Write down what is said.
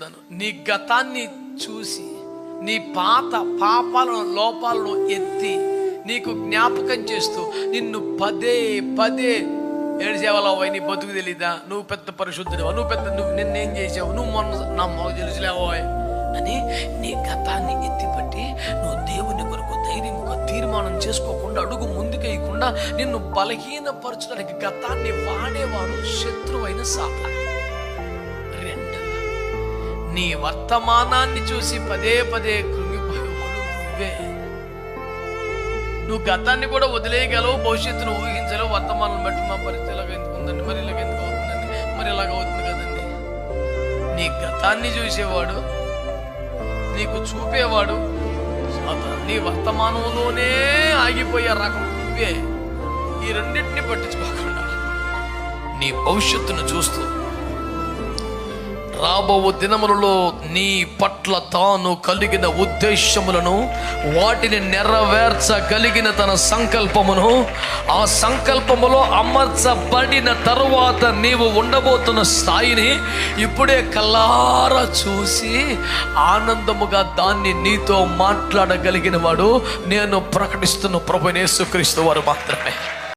చెప్తాను. నీ గతాన్ని చూసి నీ పాత పాపాలను లోపాలను ఎత్తి నీకు జ్ఞాపకం చేస్తూ నిన్ను పదే పదే ఏడ్చేవాళ్ళవా? నీ బతుకు తెలీదా? నువ్వు పెద్ద పరిశుద్ధుడివా? నువ్వు నిన్నేం చేసావు? నువ్వు మొన్న నా మాకు తెలుసులేవో అని నీ గతాన్ని ఎత్తిపట్టి నువ్వు దేవుని కొరకు ధైర్యంగా తీర్మానం చేసుకోకుండా అడుగు ముందుకేయకుండా నిన్ను బలహీనపరచడానికి గతాన్ని వాడేవాడు శత్రువైన సాతాను. రెండవ, నీ వర్తమానాన్ని చూసి పదే పదే కృంగిపోయేవాడు నువ్వే. నువ్వు గతాన్ని కూడా వదిలేయగలవు, భవిష్యత్తును ఊహించలేవు. వర్తమానం బట్టి మా పరిస్థితి ఇలాగ ఎందుకు ఉందండి, మరి ఇలాగ ఎందుకు అవుతుందండి, మరి ఇలాగ అవుతుంది కదండి. నీ గతాన్ని చూసేవాడు, నీకు చూపేవాడు నీ వర్తమానంలోనే ఆగిపోయే రకం నువ్వే. ఈ రెండింటిని పట్టించుకోకుండా నీ భవిష్యత్తును చూస్తూ రాబో దినములలో నీ పట్ల తాను కలిగిన ఉద్దేశములను, వాటిని నెరవేర్చగలిగిన తన సంకల్పమును, ఆ సంకల్పములో అమర్చబడిన తరువాత నీవు ఉండబోతున్న స్థాయిని ఇప్పుడే కల్లారా చూసి ఆనందముగా దాన్ని నీతో మాట్లాడగలిగిన వాడు నేను ప్రకటిస్తున్న ప్రభువైన యేసుక్రీస్తు వారు మాత్రమే.